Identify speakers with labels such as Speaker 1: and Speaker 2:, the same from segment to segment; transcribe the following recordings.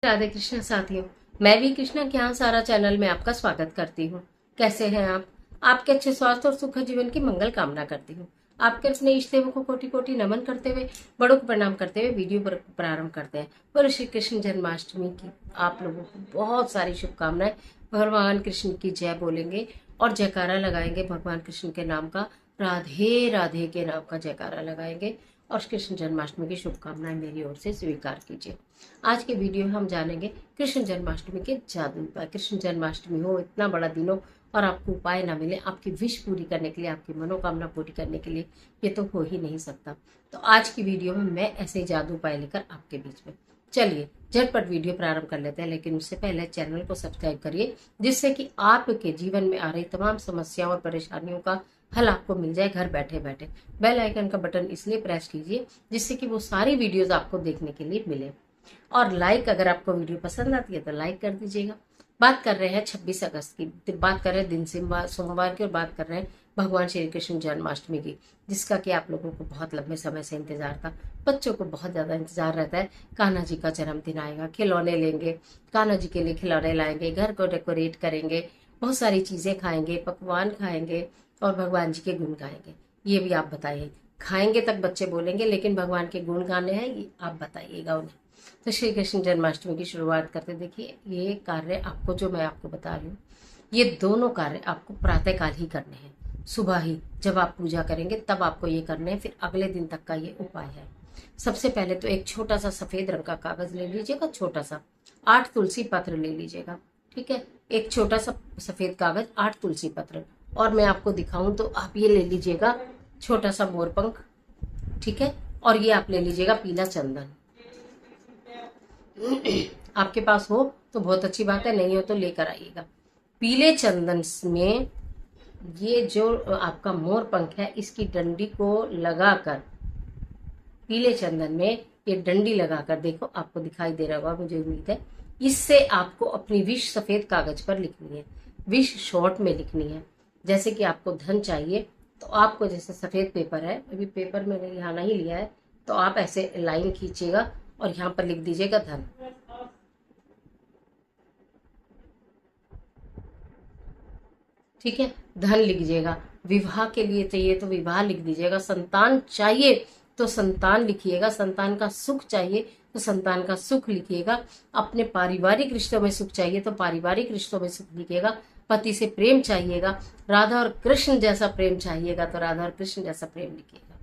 Speaker 1: राधे कृष्ण साथियों। मैं भी कृष्णा के यहाँ सारा चैनल में आपका स्वागत करती हूँ। कैसे हैं आप? आपके अच्छे स्वास्थ्य और सुखद जीवन की मंगल कामना करती हूँ। आपके अपने इष्ट देवों को कोटि कोटि नमन करते हुए, बड़ों को प्रणाम करते हुए वीडियो पर प्रारंभ करते हैं। बोलो श्री कृष्ण जन्माष्टमी की आप लोगों को बहुत सारी शुभकामनाएं। भगवान कृष्ण की जय बोलेंगे और जयकारा लगाएंगे भगवान कृष्ण के नाम का, राधे राधे के नाम का जयकारा लगाएंगे और कृष्ण जन्माष्टमी की शुभकामनाएं मेरी ओर से स्वीकार कीजिए। आज के वीडियो में हम जानेंगे कृष्ण जन्माष्टमी के जादू उपाय। कृष्ण जन्माष्टमी हो, इतना बड़ा दिन हो और आपको उपाय ना मिले, आपकी विश पूरी करने के लिए, आपकी मनोकामना पूरी करने के लिए, ये तो हो ही नहीं सकता। तो आज की वीडियो में मैं ऐसे जादू उपाय लेकर आपके बीच में, चलिए झटपट वीडियो प्रारंभ कर लेते हैं। लेकिन उससे पहले चैनल को सब्सक्राइब करिए, जिससे कि आपके जीवन में आ रही तमाम समस्याओं और परेशानियों का हल आपको मिल जाए घर बैठे बैठे। बेल आइकन का बटन इसलिए प्रेस कीजिए जिससे कि वो सारी वीडियोस आपको देखने के लिए मिले। और लाइक, अगर आपको वीडियो पसंद आती है तो लाइक कर दीजिएगा। बात कर रहे हैं 26 अगस्त की, बात कर रहे हैं दिन सोमवार की, और बात कर रहे हैं भगवान श्री कृष्ण जन्माष्टमी की, जिसका कि आप लोगों को बहुत लंबे समय से इंतजार था। बच्चों को बहुत ज्यादा इंतजार रहता है। कान्हा जी का जन्मदिन आएगा, खिलौने लेंगे, कान्हा जी के लिए खिलौने लाएंगे, घर को डेकोरेट करेंगे, बहुत सारी चीजें खाएंगे, पकवान खाएंगे और भगवान जी के गुण गाएंगे। ये भी आप बताइए, खाएंगे तक बच्चे बोलेंगे, लेकिन भगवान के गुण गाने हैं, ये आप बताइएगा उन्हें। तो श्री कृष्ण जन्माष्टमी की शुरुआत करते, देखिए ये कार्य आपको जो मैं आपको बता रही हूँ, ये दोनों कार्य आपको प्रातःकाल ही करने हैं। सुबह ही जब आप पूजा करेंगे तब आपको ये करने हैं, फिर अगले दिन तक का ये उपाय है। सबसे पहले तो एक छोटा सा सफेद रंग का कागज ले लीजिएगा, छोटा सा 8 तुलसी पत्र ले लीजिएगा। ठीक है, एक छोटा सा सफेद कागज, 8 तुलसी पत्र। और मैं आपको दिखाऊं तो आप ये ले लीजिएगा छोटा सा मोरपंख। ठीक है, और ये आप ले लीजिएगा पीला चंदन। आपके पास हो तो बहुत अच्छी बात है, नहीं हो तो लेकर आइएगा। पीले चंदन में ये जो आपका मोर पंख है, इसकी डंडी को लगाकर, पीले चंदन में ये डंडी लगाकर, देखो आपको दिखाई दे रहा होगा, मुझे उम्मीद है। इससे आपको अपनी विश सफेद कागज पर लिखनी है, विश शॉर्ट में लिखनी है। जैसे कि आपको धन चाहिए तो आपको, जैसे सफेद पेपर है, अभी पेपर मैंने यहाँ नहीं लिया है, तो आप ऐसे लाइन खींचिएगा और यहाँ पर लिख दीजिएगा धन। ठीक है, धन लिख दीजिएगा। विवाह के लिए चाहिए तो विवाह लिख दीजिएगा। संतान चाहिए तो संतान लिखिएगा। संतान का सुख चाहिए तो संतान का सुख लिखिएगा। अपने पारिवारिक रिश्तों में सुख चाहिए तो पारिवारिक रिश्तों में सुख लिखिएगा। पति से प्रेम चाहिएगा, राधा और कृष्ण जैसा प्रेम चाहिएगा तो राधा और कृष्ण जैसा प्रेम लिखिएगा।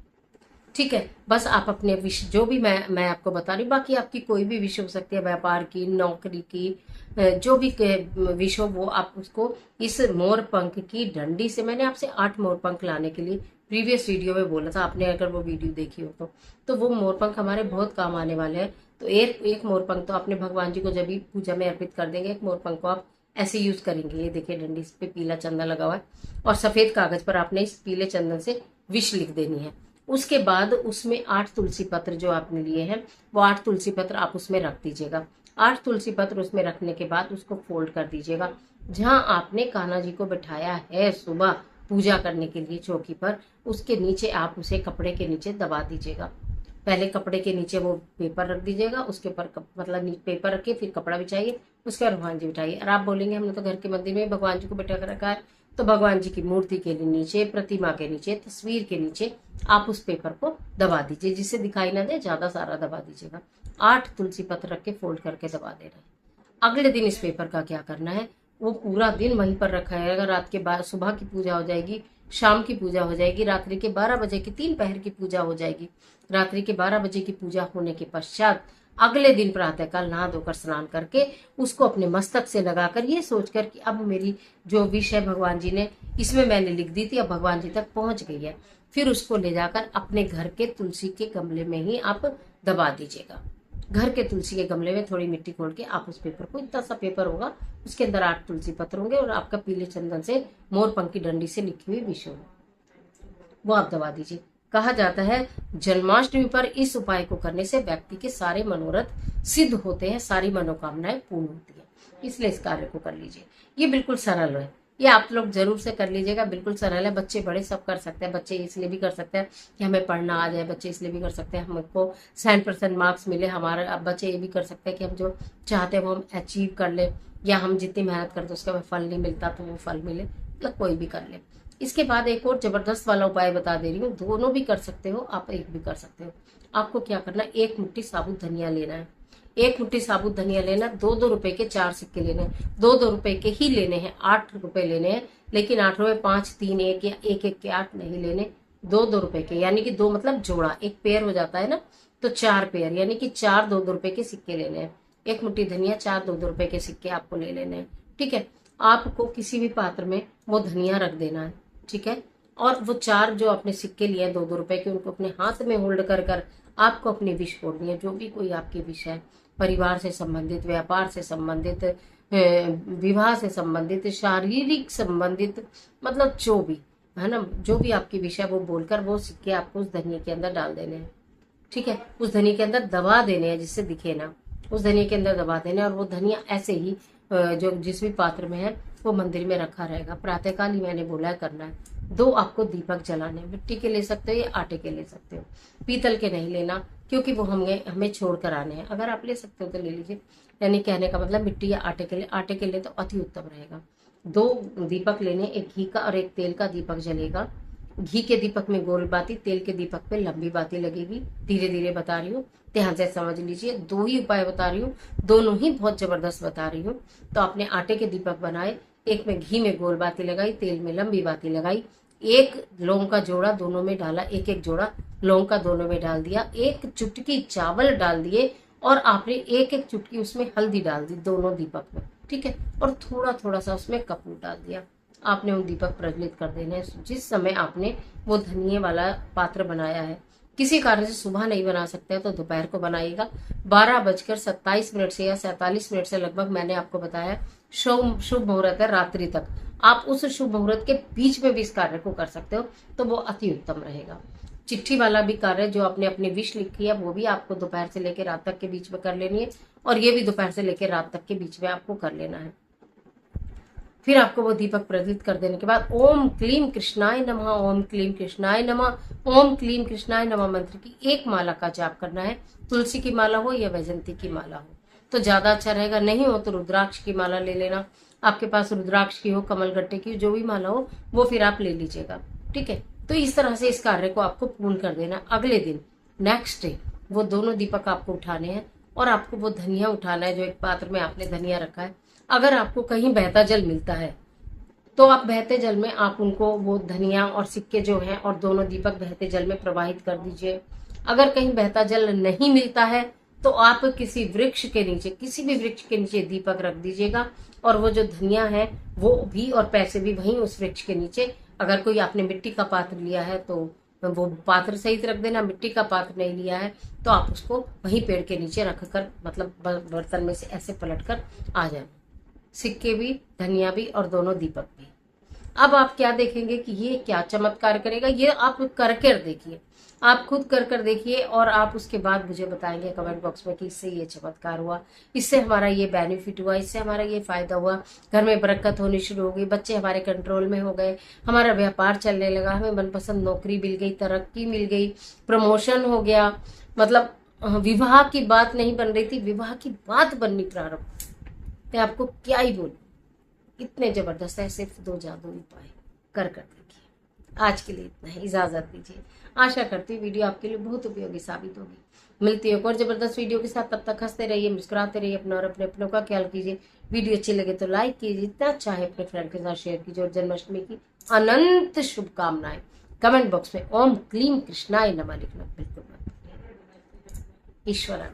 Speaker 1: ठीक है, बस आप अपने विश जो भी मैं आपको बता रही हूँ, बाकी आपकी कोई भी विश हो सकती है, व्यापार की, नौकरी की, जो भी विश हो, वो आप उसको इस मोर पंख की डंडी से, मैंने आपसे 8 मोर पंख लाने के लिए प्रीवियस वीडियो में बोला था, आपने अगर वो वीडियो देखी हो तो वो मोर पंख हमारे बहुत काम आने वाले हैं। तो एक मोर पंख तो अपने भगवान जी को जब भी पूजा में अर्पित कर देंगे, एक मोर पंख को आप ऐसे यूज करेंगे। ये देखिए डंडी पे पीला चंदन लगा हुआ है और सफेद कागज पर आपने इस पीले चंदन से विश लिख देनी है। उसके बाद उसमें 8 तुलसी पत्र जो आपने लिए हैं, वो 8 तुलसी पत्र आप उसमें रख दीजिएगा। 8 तुलसी पत्र उसमें रखने के बाद उसको फोल्ड कर दीजिएगा। जहां आपने कान्हा जी को बिठाया है सुबह पूजा करने के लिए चौकी पर, उसके नीचे आप उसे कपड़े के नीचे दबा दीजिएगा। पहले कपड़े के नीचे वो पेपर रख दीजिएगा, उसके ऊपर मतलब पेपर रख के फिर कपड़ा बिछाइए, उसके बाद भगवान जी बिठाइए। और आप बोलेंगे हमने तो घर के मंदिर में भगवान जी को बिठा कर रखा है, तो भगवान जी की मूर्ति के नीचे, प्रतिमा के नीचे, तस्वीर के नीचे आप उस पेपर को दबा दीजिए, जिससे दिखाई ना दे, ज्यादा सारा दबा दीजिएगा। 8 तुलसी पत्र रख के फोल्ड करके दबा दे रहे हैं। अगले दिन इस पेपर का क्या करना है, वो पूरा दिन वहीं पर रखा है। अगर रात के बाद सुबह की पूजा हो जाएगी, शाम की पूजा हो जाएगी, रात्रि के 12 बजे की 3 पहर की पूजा हो जाएगी। रात्रि के 12 बजे की पूजा होने के पश्चात अगले दिन प्रातःकाल नहा धोकर स्नान करके उसको अपने मस्तक से लगाकर, ये सोचकर कि अब मेरी जो विश है भगवान जी ने इसमें मैंने लिख दी थी, अब भगवान जी तक पहुंच गई है, फिर उसको ले जाकर अपने घर के तुलसी के गमले में ही आप दबा दीजिएगा। घर के तुलसी के गमले में थोड़ी मिट्टी खोल के आप उस पेपर को, इतना सा पेपर होगा, उसके अंदर 8 तुलसी पत्र होंगे और आपका पीले चंदन से मोर पंख की डंडी से लिखी हुई विश होगी, वो आप दबा दीजिए। कहा जाता है जन्माष्टमी पर इस उपाय को करने से व्यक्ति के सारे मनोरथ सिद्ध होते हैं, सारी मनोकामनाएं पूर्ण होती है। इसलिए इस कार्य को कर लीजिए। ये बिल्कुल सरल है, ये आप लोग जरूर से कर लीजिएगा, बिल्कुल सरल है, बच्चे बड़े सब कर सकते हैं। बच्चे इसलिए भी कर सकते हैं कि हमें पढ़ना आ जाए, बच्चे इसलिए भी कर सकते हैं हमको 100% मार्क्स मिले हमारे। अब बच्चे ये भी कर सकते हैं कि हम जो चाहते हैं वो हम अचीव कर ले, या हम जितनी मेहनत करते उसका हमें फल नहीं मिलता तो वो फल मिले, मतलब कोई भी कर ले। इसके बाद एक और जबरदस्त वाला उपाय बता दे रही हूँ, दोनों भी कर सकते हो आप, एक भी कर सकते हो। आपको क्या करना, 1 मुट्ठी साबुत धनिया लेना है। 1 मुट्ठी साबुत धनिया लेना, 2-2 रुपए के 4 सिक्के लेने हैं। 2-2 रुपए के ही लेने हैं, 8 रुपए लेने हैं, लेकिन 8 रुपए 5, 3, 1 या 1-1 के 8 नहीं लेने, 2-2 रुपए के, यानी कि 2 मतलब जोड़ा, एक पेयर हो जाता है ना, तो 4 पेयर, यानी कि 4 2-2 रुपए के सिक्के लेने हैं। 1 मुट्ठी धनिया, 4 2-2 रुपए के सिक्के आपको ले लेने हैं। ठीक है, आपको किसी भी पात्र में वो धनिया रख देना है। ठीक है, और वो 4 जो आपने सिक्के लिए 2-2 रुपए के, उनको अपने हाथ में होल्ड कर कर आपको अपनी विश बोलनी है, जो भी कोई आपकी विश है, परिवार से संबंधित, व्यापार से संबंधित, विवाह से संबंधित, शारीरिक संबंधित, मतलब जो भी है ना, जो भी आपकी विषय वो बोलकर वो सिक्के आपको उस धनिया के अंदर डाल देने हैं। ठीक है, उस धनिया के अंदर दबा देने हैं, जिससे दिखे ना, उस धनिया के अंदर दबा देने, और वो धनिया ऐसे ही जो जिस भी पात्र में है वो मंदिर में रखा रहेगा। प्रातःकाल ही मैंने बोला है करना है। 2 आपको दीपक जलाने, मिट्टी के ले सकते हो या आटे के ले सकते हो, पीतल के नहीं लेना, क्योंकि वो हमें छोड़ कर आने हैं। अगर आप ले सकते हो तो ले लीजिए, यानी कहने का मतलब मिट्टी या आटे के लिए तो अति उत्तम रहेगा। 2 दीपक लेने, एक घी का और एक तेल का दीपक जलेगा। घी के दीपक में गोल बाती, तेल के दीपक पे लंबी बाती लगेगी। धीरे धीरे बता रही हूँ, ध्यान से समझ लीजिए, 2 ही उपाय बता रही हूँ, दोनों ही बहुत जबरदस्त बता रही हूँ। तो आपने आटे के दीपक बनाए, एक में घी में गोल बाती लगाई, तेल में लंबी बाती लगाई, एक लौंग का जोड़ा दोनों में डाला, एक एक जोड़ा लौंग का दोनों में डाल दिया, एक चुटकी चावल डाल दिए, और आपने एक एक चुटकी उसमें हल्दी डाल दी दोनों दीपक में। ठीक है, और थोड़ा थोड़ा सा उसमें कपूर डाल दिया। आपने वो दीपक प्रज्वलित कर देने हैं। जिस समय आपने वो धनिये वाला पात्र बनाया है, किसी कारण से सुबह नहीं बना सकते तो दोपहर को बनाइएगा। 12:27 से या 47 से लगभग, मैंने आपको बताया शुभ मुहूर्त है रात्रि तक। आप उस शुभ मुहूर्त के बीच में भी इस कार्य को कर सकते हो, तो वो अति उत्तम रहेगा। चिट्ठी वाला भी कार्य जो आपने अपनी विश लिखी है वो भी आपको दोपहर से लेकर रात तक के बीच में कर लेनी है, और ये भी दोपहर से लेकर रात तक के बीच में आपको कर लेना है। फिर आपको वो दीपक प्रज्वलित कर देने के बाद ओम क्लीम कृष्णाय नमः, ओम क्लीम कृष्णाय नमः, ओम क्लीम कृष्णाय नमः मंत्र की 1 माला का जाप करना है। तुलसी की माला हो या वैजंती की माला हो तो ज्यादा अच्छा रहेगा, नहीं हो तो रुद्राक्ष की माला ले लेना। आपके पास रुद्राक्ष की हो, कमलगट्टे की, जो भी माला हो वो फिर आप ले लीजिएगा। ठीक है, तो इस तरह से इस कार्य को आपको पूर्ण कर देना। अगले दिन नेक्स्ट डे वो दोनों दीपक आपको उठाने हैं, और आपको वो धनिया उठाना है जो एक पात्र में आपने धनिया रखा है। अगर आपको कहीं बहता जल मिलता है तो आप बहते जल में आप उनको वो धनिया और सिक्के जो हैं और दोनों दीपक बहते जल में प्रवाहित कर दीजिए। अगर कहीं बहता जल नहीं मिलता है तो आप किसी वृक्ष के नीचे, किसी भी वृक्ष के नीचे दीपक रख दीजिएगा, और वो जो धनिया है वो भी और पैसे भी वहीं उस वृक्ष के नीचे। अगर कोई आपने मिट्टी का पात्र लिया है तो वो पात्र सहित रख देना, मिट्टी का पात्र नहीं लिया है तो आप उसको वहीं पेड़ के नीचे रख कर, मतलब बर्तन में से ऐसे पलट कर आ जाए, सिक्के भी, धनिया भी और दोनों दीपक भी। अब आप क्या देखेंगे कि ये क्या चमत्कार करेगा, ये आप करके देखिए, आप खुद कर देखिए, और आप उसके बाद मुझे बताएंगे कमेंट बॉक्स में कि इससे ये चमत्कार हुआ, इससे हमारा ये बेनिफिट हुआ, इससे हमारा ये फायदा हुआ, घर में बरकत होनी शुरू हो गई, बच्चे हमारे कंट्रोल में हो गए, हमारा व्यापार चलने लगा, हमें मनपसंद नौकरी मिल गई, तरक्की मिल गई, प्रमोशन हो गया, मतलब विवाह की बात नहीं बन रही थी, विवाह की बात बननी प्रारंभ। मैं आपको क्या ही बोलूं, इतने जबरदस्त है, सिर्फ 2 जादू उपाय कर देखिए। आज के लिए इतना ही, इजाजत दीजिए। आशा करती हूँ वीडियो आपके लिए बहुत उपयोगी साबित होगी। मिलती है एक और जबरदस्त वीडियो के साथ, तब तक हंसते रहिए, मुस्कुराते रहिए, अपना और अपने अपनों का ख्याल कीजिए। वीडियो अच्छी लगे तो लाइक कीजिए, जितना चाहे अपने फ्रेंड के साथ शेयर कीजिए, और जन्माष्टमी की अनंत शुभकामनाएं कमेंट बॉक्स में ओम क्लीम कृष्णाय नमः लिखना बिल्कुल मत भूलिए। ईश्वर